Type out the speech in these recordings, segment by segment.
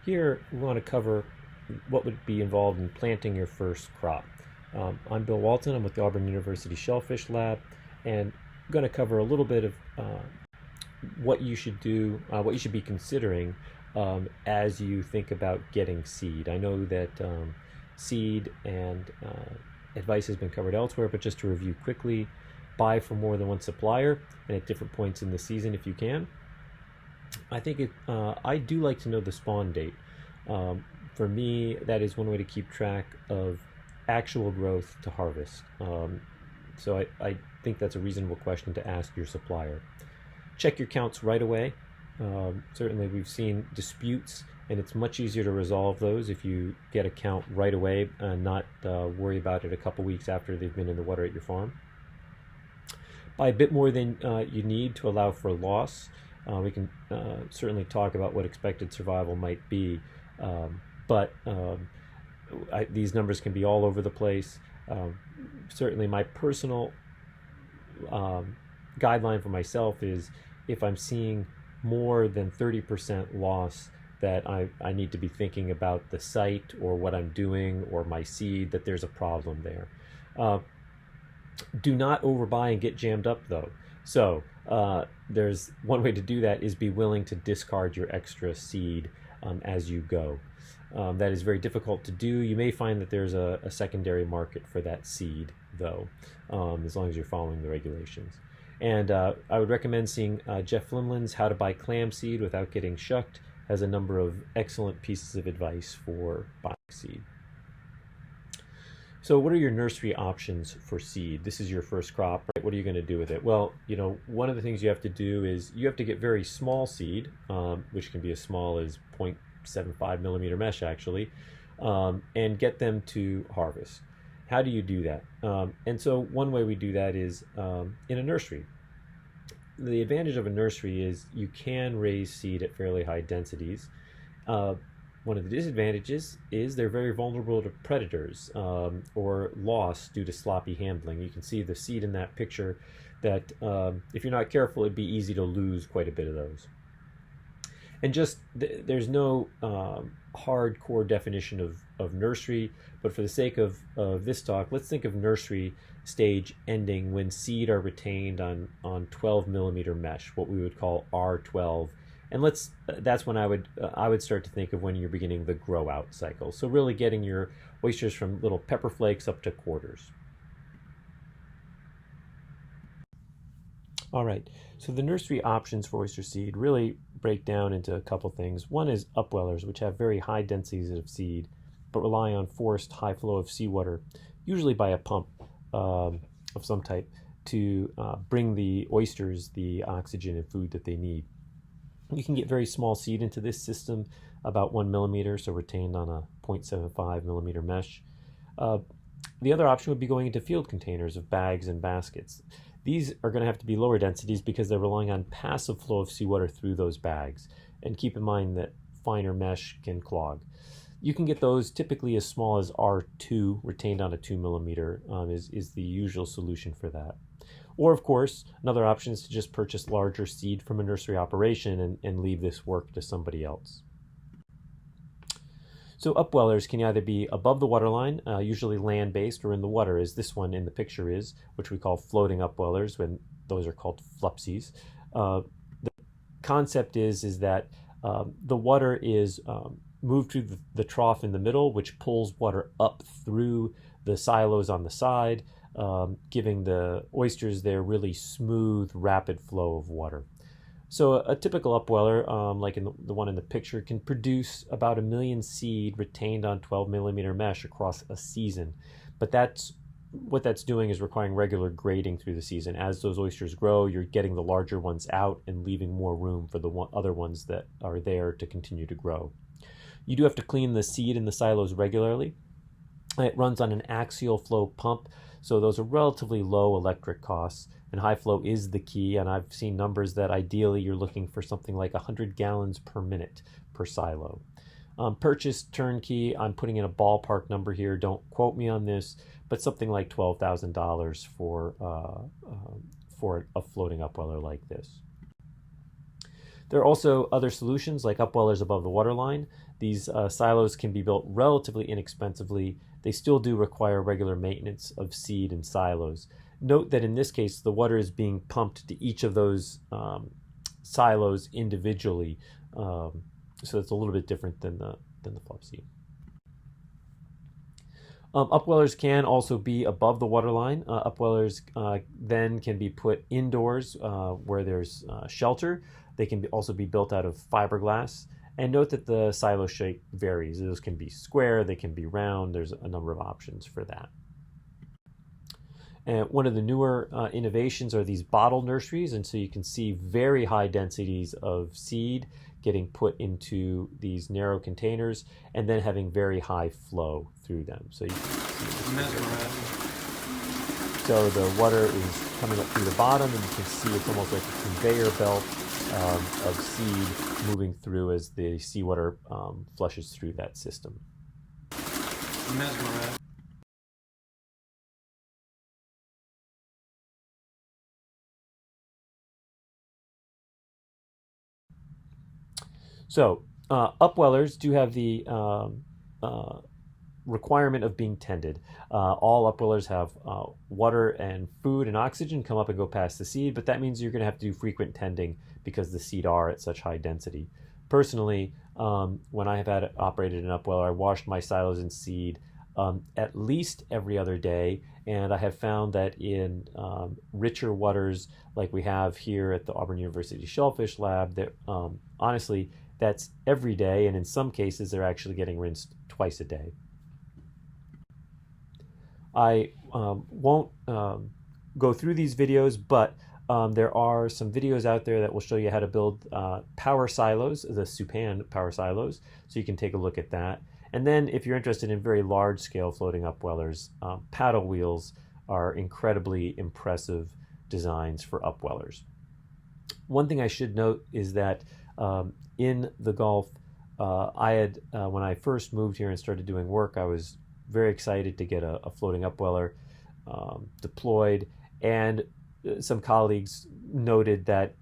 Here, we want to cover what would be involved in planting your first crop. I'm Bill Walton. I'm with the Auburn University Shellfish Lab, and I'm going to cover a little bit of what you should do, what you should be considering as you think about getting seed. I know that seed and advice has been covered elsewhere, but just to review quickly, buy from more than one supplier and at different points in the season if you can. I do like to know the spawn date. For me, that is one way to keep track of actual growth to harvest. So I think that's a reasonable question to ask your supplier. Check your counts right away. Certainly we've seen disputes, and it's much easier to resolve those if you get a count right away and not worry about it a couple weeks after they've been in the water at your farm. Buy a bit more than you need to allow for loss. We can certainly talk about what expected survival might be, but these numbers can be all over the place. Certainly my personal guideline for myself is if I'm seeing more than 30% loss, that I need to be thinking about the site or what I'm doing or my seed, that there's a problem there. Do not overbuy and get jammed up though. So there's one way to do that is be willing to discard your extra seed as you go. That is very difficult to do. You may find that there's a secondary market for that seed though, as long as you're following the regulations. And I would recommend seeing Jeff Flimlin's How to Buy Clam Seed Without Getting Shucked. Has a number of excellent pieces of advice for buying seed. So what are your nursery options for seed? This is your first crop, right? What are you going to do with it? Well, one of the things you have to do is you have to get very small seed, which can be as small as 0.75 millimeter mesh actually, and get them to harvest. How do you do that? And so one way we do that is in a nursery. The advantage of a nursery is you can raise seed at fairly high densities. One of the disadvantages is they're very vulnerable to predators or loss due to sloppy handling. You can see the seed in that picture that if you're not careful, it'd be easy to lose quite a bit of those. And just there's no hardcore definition of nursery, but for the sake of this talk, let's think of nursery stage ending when seed are retained on 12 millimeter mesh, what we would call R12. And that's when I would start to think of when you're beginning the grow out cycle. So really getting your oysters from little pepper flakes up to quarters. All right, so the nursery options for oyster seed really break down into a couple things. One is upwellers, which have very high densities of seed, but rely on forced high flow of seawater, usually by a pump of some type, to bring the oysters the oxygen and food that they need. You can get very small seed into this system, about 1 millimeter, so retained on a 0.75 millimeter mesh. The other option would be going into field containers of bags and baskets. These are going to have to be lower densities because they're relying on passive flow of seawater through those bags. And keep in mind that finer mesh can clog. You can get those typically as small as R2, retained on a 2 millimeter, is the usual solution for that. Or, of course, another option is to just purchase larger seed from a nursery operation and leave this work to somebody else. So upwellers can either be above the waterline, usually land-based, or in the water, as this one in the picture is, which we call floating upwellers, when those are called flupsies. The concept is that the water is moved through the trough in the middle, which pulls water up through the silos on the side, giving the oysters their really smooth, rapid flow of water. So a typical upweller, like in the one in the picture, can produce about 1 million seed retained on 12 millimeter mesh across a season. But what that's doing is requiring regular grading through the season. As those oysters grow, you're getting the larger ones out and leaving more room for the other ones that are there to continue to grow. You do have to clean the seed in the silos regularly. It runs on an axial flow pump, so those are relatively low electric costs, and high flow is the key, and I've seen numbers that ideally you're looking for something like 100 gallons per minute per silo. Purchase turnkey, I'm putting in a ballpark number here, don't quote me on this, but something like $12,000 for a floating upweller like this. There are also other solutions like upwellers above the waterline. These silos can be built relatively inexpensively. They still do require regular maintenance of seed and silos. Note that in this case, the water is being pumped to each of those silos individually. So it's a little bit different than the Flopsy. Upwellers can also be above the waterline. Upwellers then can be put indoors where there's shelter. They can also be built out of fiberglass. And note that the silo shape varies. Those can be square, they can be round. There's a number of options for that. And one of the newer innovations are these bottle nurseries. And so you can see very high densities of seed getting put into these narrow containers and then having very high flow through them. So you can see so the water is coming up through the bottom, and you can see it's almost like a conveyor belt of seed moving through as the seawater flushes through that system. So upwellers do have the requirement of being tended. All upwellers have water and food and oxygen come up and go past the seed, but that means you're going to have to do frequent tending because the seed are at such high density. Personally, when I have had operated an upweller, I washed my silos and seed at least every other day, and I have found that in richer waters like we have here at the Auburn University Shellfish Lab, that honestly, that's every day, and in some cases they're actually getting rinsed twice a day. I won't go through these videos, but there are some videos out there that will show you how to build power silos, the Supan power silos, so you can take a look at that. And then if you're interested in very large scale floating upwellers, paddle wheels are incredibly impressive designs for upwellers. One thing I should note is that in the Gulf, I had, when I first moved here and started doing work, I was very excited to get a floating upweller deployed, and some colleagues noted that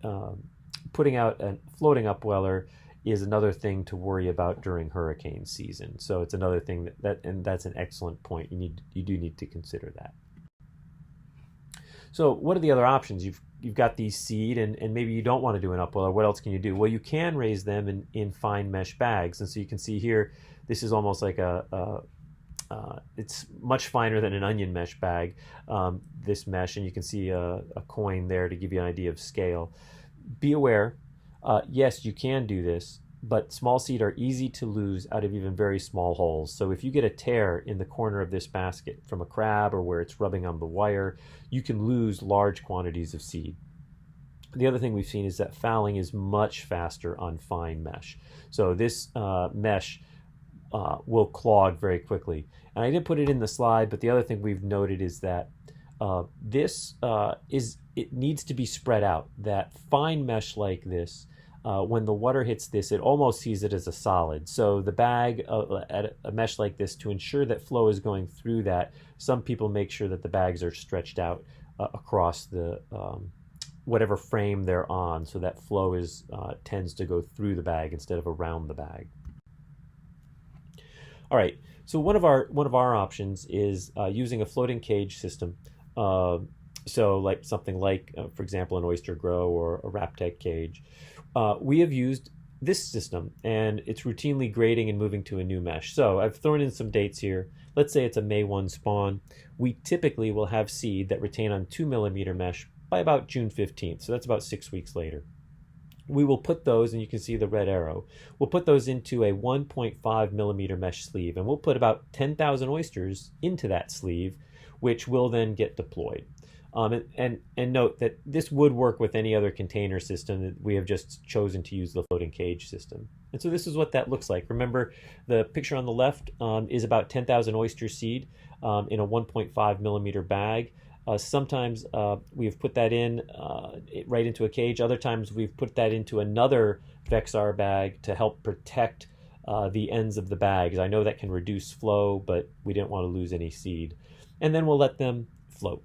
putting out a floating upweller is another thing to worry about during hurricane season. So it's another thing and that's an excellent point. You do need to consider that. So what are the other options? You've got these seed, and maybe you don't want to do an upweller. What else can you do? Well, you can raise them in fine mesh bags, and so you can see here, this is almost like it's much finer than an onion mesh bag, this mesh, and you can see a coin there to give you an idea of scale. Be aware, yes, you can do this, but small seed are easy to lose out of even very small holes. So if you get a tear in the corner of this basket from a crab or where it's rubbing on the wire, you can lose large quantities of seed. The other thing we've seen is that fouling is much faster on fine mesh. So this mesh will clog very quickly. And I didn't put it in the slide, but the other thing we've noted is that it needs to be spread out. That fine mesh like this, when the water hits this, it almost sees it as a solid. So the bag, at a mesh like this, to ensure that flow is going through that, some people make sure that the bags are stretched out across the whatever frame they're on, so that flow tends to go through the bag instead of around the bag. All right, so one of our options is using a floating cage system. So like something like, for example, an oyster grow or a Raptec cage. We have used this system, and it's routinely grading and moving to a new mesh. So I've thrown in some dates here. Let's say it's a May 1 spawn. We typically will have seed that retain on 2mm mesh by about June 15th. So that's about 6 weeks later. We will put those, and you can see the red arrow, we'll put those into a 1.5mm mesh sleeve, and we'll put about 10,000 oysters into that sleeve, which will then get deployed. And note that this would work with any other container system. That we have just chosen to use the floating cage system. And so this is what that looks like. Remember, the picture on the left is about 10,000 oyster seed in a 1.5mm bag. Sometimes we've put that in right into a cage. Other times we've put that into another Vexar bag to help protect the ends of the bags. I know that can reduce flow, but we didn't want to lose any seed. And then we'll let them float.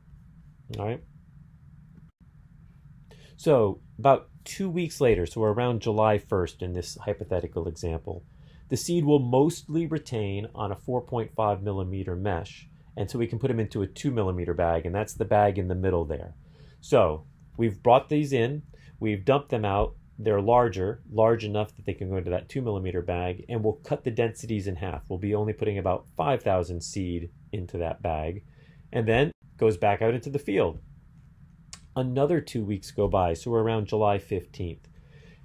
All right. So about 2 weeks later, so we're around July 1st in this hypothetical example, the seed will mostly retain on a 4.5 millimeter mesh. And so we can put them into a 2 millimeter bag, and that's the bag in the middle there. So we've brought these in, we've dumped them out. They're large enough that they can go into that 2 millimeter bag, and we'll cut the densities in half. We'll be only putting about 5,000 seed into that bag, and then goes back out into the field. Another 2 weeks go by, so we're around July 15th.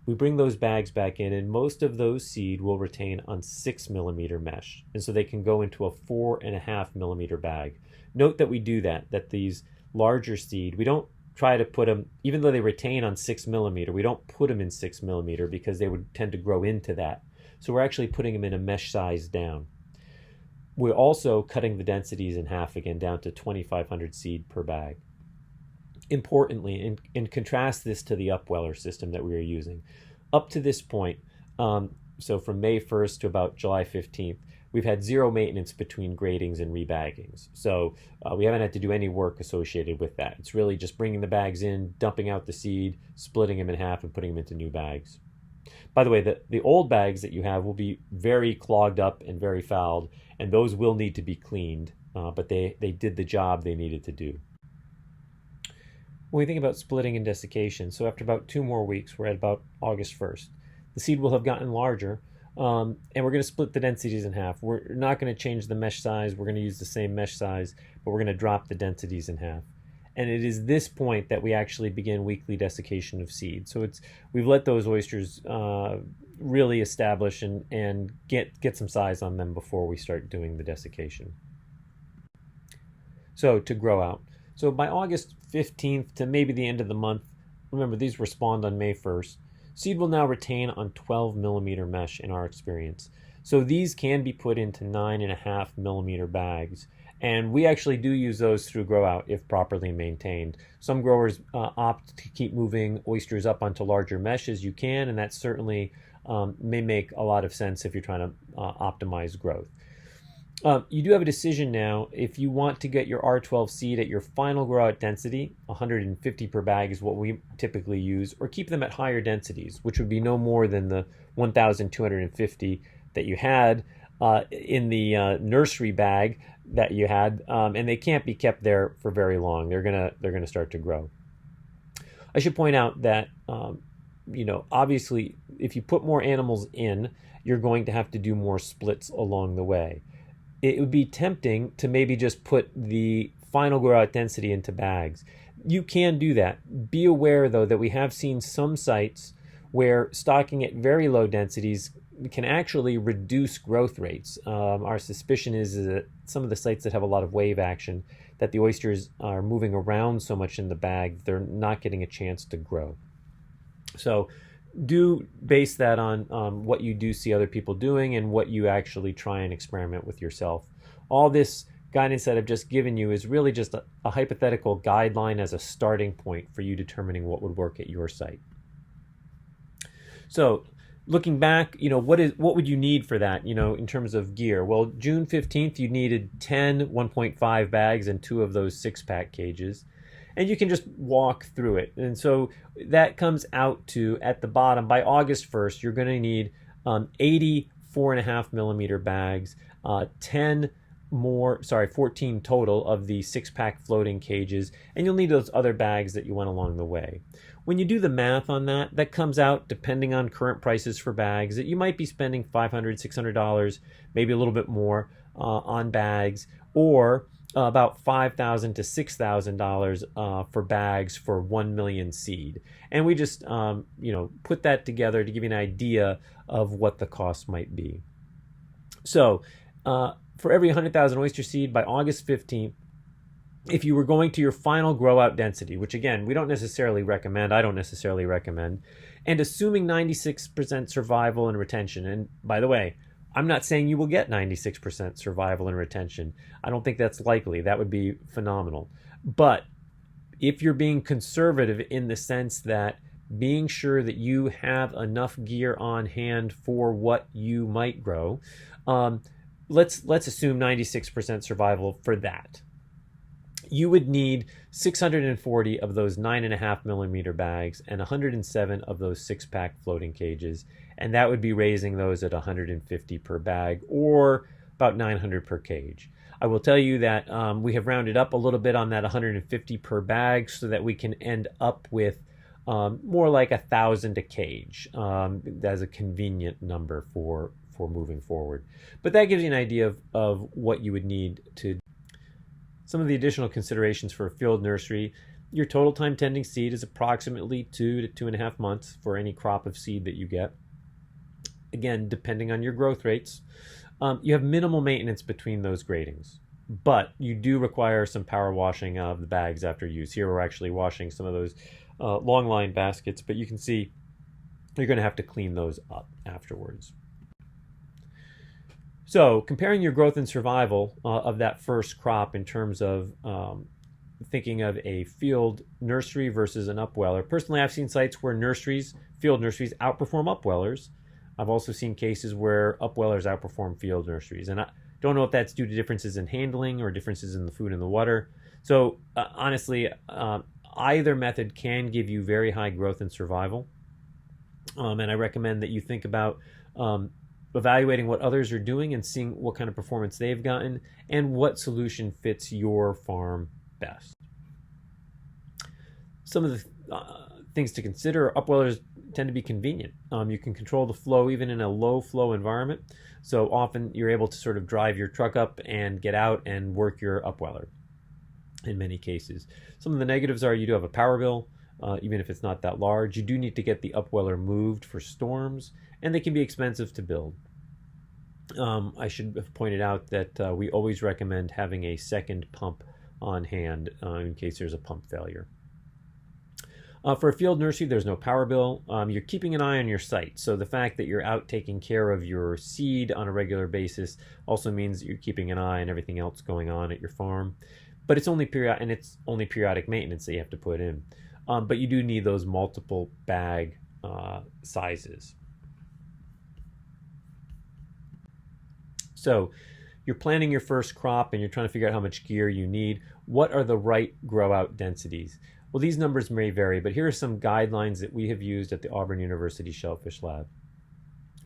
We bring those bags back in, and most of those seed will retain on 6 millimeter mesh, and so they can go into a 4.5 millimeter bag. Note that we do that these larger seed, we don't try to put them, even though they retain on 6 millimeter, we don't put them in 6 millimeter because they would tend to grow into that. So we're actually putting them in a mesh size down. We're also cutting the densities in half again, down to 2,500 seed per bag. Importantly, and contrast this to the upweller system that we were using. Up to this point, so from May 1st to about July 15th, we've had zero maintenance between gradings and rebaggings. So we haven't had to do any work associated with that. It's really just bringing the bags in, dumping out the seed, splitting them in half, and putting them into new bags. By the way, the old bags that you have will be very clogged up and very fouled, and those will need to be cleaned, but they did the job they needed to do. When we think about splitting and desiccation, so after about 2 more weeks, we're at about August 1st. The seed will have gotten larger, and we're going to split the densities in half. We're not going to change the mesh size. We're going to use the same mesh size, but we're going to drop the densities in half. And it is this point that we actually begin weekly desiccation of seed. So we've let those oysters really establish and get some size on them before we start doing the desiccation. So to grow out. So by August 15th to maybe the end of the month, remember these respond on May 1st, seed will now retain on 12 millimeter mesh in our experience. So these can be put into 9.5 millimeter bags. And we actually do use those through growout if properly maintained. Some growers opt to keep moving oysters up onto larger meshes. You can, and that certainly may make a lot of sense if you're trying to optimize growth. You do have a decision now if you want to get your R12 seed at your final growout density, 150 per bag is what we typically use, or keep them at higher densities, which would be no more than the 1,250 that you had in the nursery bag that you had, and they can't be kept there for very long. They're gonna start to grow. I should point out that obviously, if you put more animals in, you're going to have to do more splits along the way. It would be tempting to maybe just put the final growout density into bags. You can do that. Be aware, though, that we have seen some sites where stocking at very low densities can actually reduce growth rates. Our suspicion is that some of the sites that have a lot of wave action, that the oysters are moving around so much in the bag, they're not getting a chance to grow. So do base that on what you do see other people doing and what you actually try and experiment with yourself. All this guidance that I've just given you is really just a hypothetical guideline as a starting point for you determining what would work at your site. So looking back, what would you need for that, in terms of gear? Well, June 15th, you needed 10 1.5 bags and 2 of those 6-pack cages. And you can just walk through it. And so that comes out to, at the bottom, by August 1st, you're going to need 80 4.5 millimeter bags, 14 total of the 6-pack floating cages, and you'll need those other bags that you went along the way. When you do the math on that, that comes out, depending on current prices for bags, that you might be spending $500, $600, maybe a little bit more on bags, or about $5,000 to $6,000 for bags for 1 million seed. And we just put that together to give you an idea of what the cost might be. So for every 100,000 oyster seed by August 15th, if you were going to your final growout density, which again, I don't necessarily recommend, and assuming 96% survival and retention, and by the way, I'm not saying you will get 96% survival and retention. I don't think that's likely. That would be phenomenal. But if you're being conservative in the sense that being sure that you have enough gear on hand for what you might grow, let's assume 96% survival for that. you would need 640 of those 9.5 millimeter bags and 107 of those 6-pack floating cages, and that would be raising those at 150 per bag, or about 900 per cage. I will tell you that we have rounded up a little bit on that 150 per bag so that we can end up with more like 1,000 a cage. That's a convenient number for moving forward. But that gives you an idea of what you would need to. Some of the additional considerations for a field nursery: your total time tending seed is approximately 2 to 2.5 months for any crop of seed that you get. Again, depending on your growth rates. You have minimal maintenance between those gradings, but you do require some power washing of the bags after use. Here we're actually washing some of those long line baskets, but you can see you're going to have to clean those up afterwards. So comparing your growth and survival of that first crop in terms of thinking of a field nursery versus an upweller. Personally, I've seen sites where field nurseries outperform upwellers. I've also seen cases where upwellers outperform field nurseries. And I don't know if that's due to differences in handling or differences in the food and the water. So honestly, either method can give you very high growth and survival. And I recommend that you think about evaluating what others are doing and seeing what kind of performance they've gotten and what solution fits your farm best. Some of the things to consider: upwellers tend to be convenient. You can control the flow even in a low flow environment. So often you're able to sort of drive your truck up and get out and work your upweller in many cases. Some of the negatives are you do have a power bill, even if it's not that large. You do need to get the upweller moved for storms, and they can be expensive to build. I should have pointed out that we always recommend having a second pump on hand in case there's a pump failure. For a field nursery, there's no power bill. You're keeping an eye on your site. So the fact that you're out taking care of your seed on a regular basis also means that you're keeping an eye on everything else going on at your farm. But it's only periodic maintenance that you have to put in. But you do need those multiple bag sizes. So you're planting your first crop and you're trying to figure out how much gear you need. What are the right grow out densities? Well, these numbers may vary, but here are some guidelines that we have used at the Auburn University Shellfish Lab.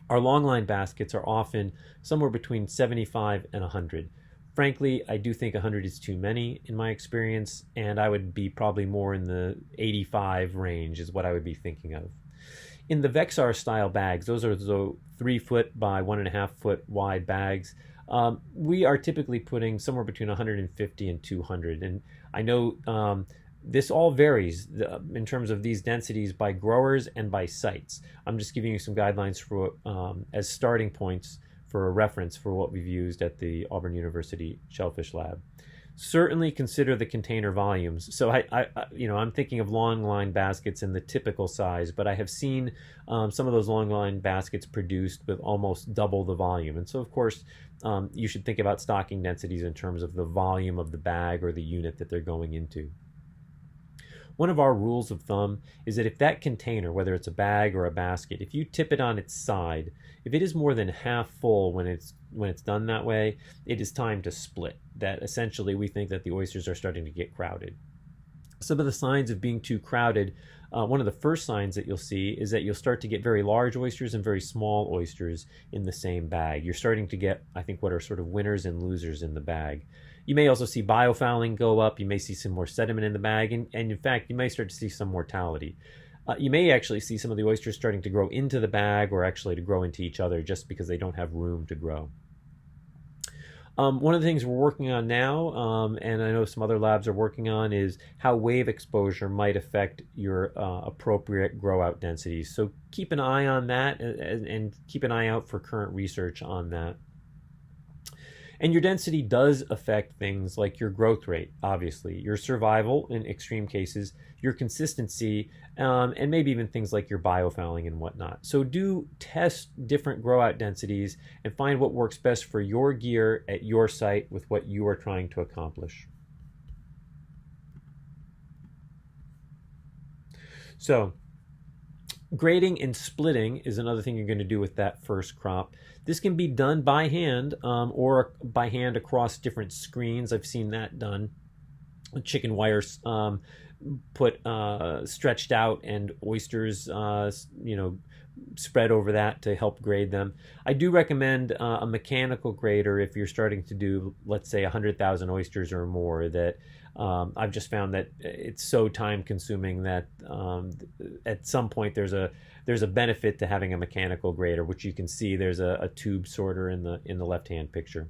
Our longline baskets are often somewhere between 75 and 100. Frankly, I do think 100 is too many in my experience, and I would be probably more in the 85 range is what I would be thinking of. In the Vexar style bags, those are the 3 foot by 1.5 foot wide bags. We are typically putting somewhere between 150 and 200. And I know this all varies in terms of these densities by growers and by sites. I'm just giving you some guidelines for as starting points for a reference for what we've used at the Auburn University Shellfish Lab. Certainly consider the container volumes. So I'm thinking of long line baskets in the typical size, but I have seen some of those long line baskets produced with almost double the volume. And so of course, you should think about stocking densities in terms of the volume of the bag or the unit that they're going into. One of our rules of thumb is that if that container, whether it's a bag or a basket, if you tip it on its side, if it is more than half full when it's done that way, it is time to split. That essentially we think that the oysters are starting to get crowded. Some of the signs of being too crowded, one of the first signs that you'll see is that you'll start to get very large oysters and very small oysters in the same bag. You're starting to get, I think, what are sort of winners and losers in the bag. You may also see biofouling go up. You may see some more sediment in the bag, and in fact, you may start to see some mortality. You may actually see some of the oysters starting to grow into the bag or actually to grow into each other just because they don't have room to grow. One of the things we're working on now, and I know some other labs are working on, is how wave exposure might affect your appropriate grow out densities. So keep an eye on that and keep an eye out for current research on that. And your density does affect things like your growth rate, obviously, your survival in extreme cases, your consistency, and maybe even things like your biofouling and whatnot. So do test different grow out densities and find what works best for your gear at your site with what you are trying to accomplish. So grading and splitting is another thing you're going to do with that first crop. This can be done by hand or by hand across different screens. I've seen that done. chicken wire put stretched out, and oysters, spread over that to help grade them. I do recommend a mechanical grader if you're starting to do, let's say, 100,000 oysters or more. That I've just found that it's so time consuming that at some point there's a benefit to having a mechanical grader, which you can see there's a tube sorter in the left hand picture.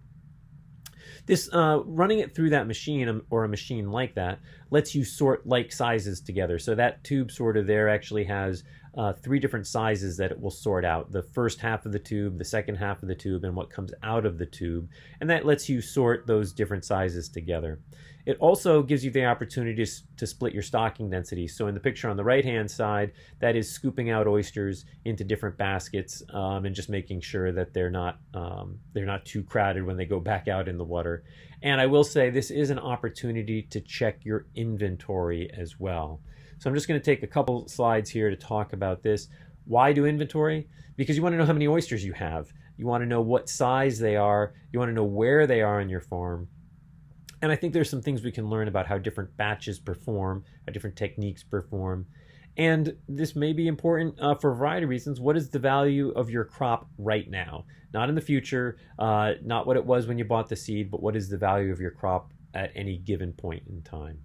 This running it through that machine, or a machine like that, lets you sort like sizes together. So that tube sorter there actually has 3 different sizes that it will sort out: the first half of the tube, the second half of the tube, and what comes out of the tube. And that lets you sort those different sizes together. It also gives you the opportunity to split your stocking density. So in the picture on the right-hand side, that is scooping out oysters into different baskets, and just making sure that they're not too crowded when they go back out in the water. And I will say this is an opportunity to check your inventory as well. So I'm just going to take a couple slides here to talk about this. Why do inventory? Because you want to know how many oysters you have. You want to know what size they are. You want to know where they are in your farm. And I think there's some things we can learn about how different batches perform, how different techniques perform. And this may be important for a variety of reasons. What is the value of your crop right now? Not in the future, not what it was when you bought the seed, but what is the value of your crop at any given point in time?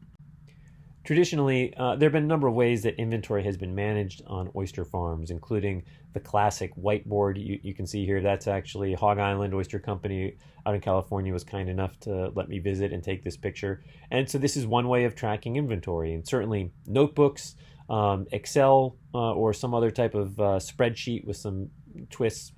Traditionally, there have been a number of ways that inventory has been managed on oyster farms, including the classic whiteboard you can see here. That's actually Hog Island Oyster Company out in California was kind enough to let me visit and take this picture. And so this is one way of tracking inventory. And certainly notebooks, Excel, or some other type of spreadsheet with some twists.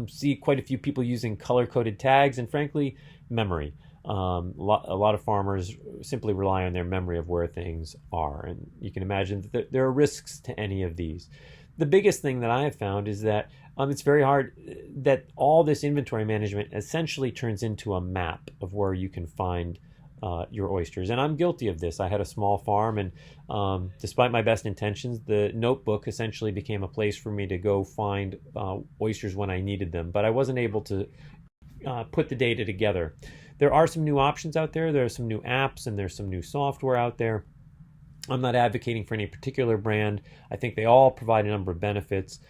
See quite a few people using color-coded tags, and frankly, memory. A lot of farmers simply rely on their memory of where things are, and you can imagine that there are risks to any of these. The biggest thing that I have found is that it's very hard, that all this inventory management essentially turns into a map of where you can find your oysters. And I'm guilty of this. I had a small farm, and despite my best intentions, the notebook essentially became a place for me to go find oysters when I needed them, but I wasn't able to put the data together. There are some new options out there. There are some new apps, and there's some new software out there. I'm not advocating for any particular brand. I think they all provide a number of benefits.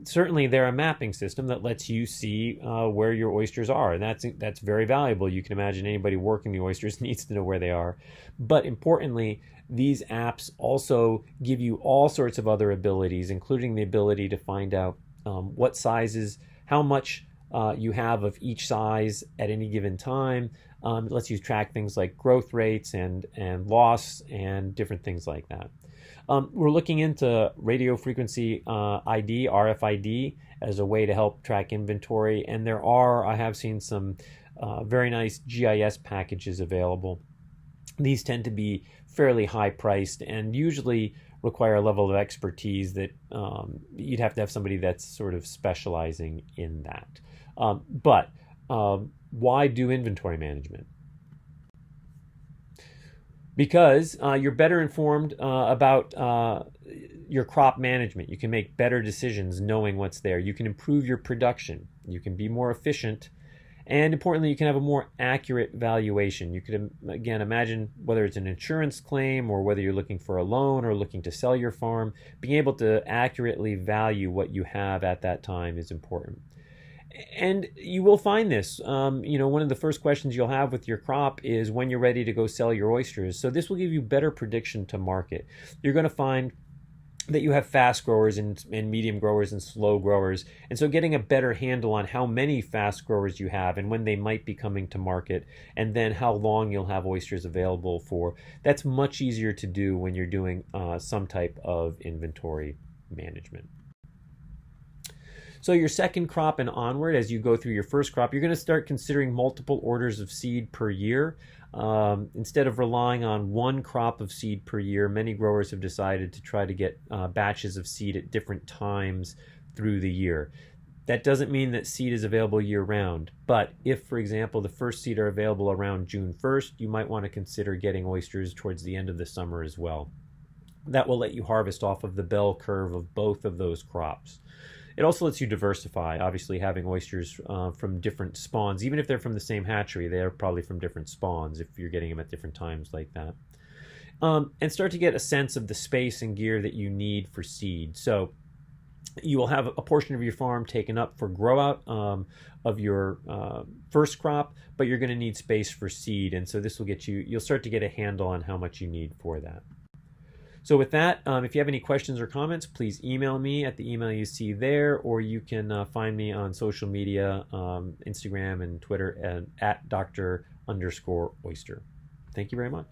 Certainly, they're a mapping system that lets you see where your oysters are, and that's very valuable. You can imagine anybody working the oysters needs to know where they are. But importantly, these apps also give you all sorts of other abilities, including the ability to find out what sizes, how much you have of each size at any given time. It lets you track things like growth rates and loss and different things like that. We're looking into radio frequency ID, RFID, as a way to help track inventory. And I have seen some very nice GIS packages available. These tend to be fairly high priced and usually require a level of expertise that you'd have to have somebody that's sort of specializing in that. But why do inventory management? Because you're better informed about your crop management. You can make better decisions knowing what's there. You can improve your production. You can be more efficient. And importantly, you can have a more accurate valuation. You could, again, imagine whether it's an insurance claim or whether you're looking for a loan or looking to sell your farm, being able to accurately value what you have at that time is important. And you will find this. One of the first questions you'll have with your crop is when you're ready to go sell your oysters. So this will give you better prediction to market. You're going to find that you have fast growers and medium growers and slow growers. And so getting a better handle on how many fast growers you have and when they might be coming to market, and then how long you'll have oysters available for, that's much easier to do when you're doing some type of inventory management. So your second crop and onward, as you go through your first crop, you're going to start considering multiple orders of seed per year. Instead of relying on one crop of seed per year, many growers have decided to try to get batches of seed at different times through the year. That doesn't mean that seed is available year-round, but if, for example, the first seed are available around June 1st, you might want to consider getting oysters towards the end of the summer as well. That will let you harvest off of the bell curve of both of those crops. It also lets you diversify. Obviously, having oysters from different spawns, even if they're from the same hatchery, they're probably from different spawns if you're getting them at different times like that. And start to get a sense of the space and gear that you need for seed. So you will have a portion of your farm taken up for grow out of your first crop, but you're going to need space for seed. And so this will get you, you'll start to get a handle on how much you need for that. So with that, if you have any questions or comments, please email me at the email you see there, or you can find me on social media, Instagram and Twitter at Dr._oyster. Thank you very much.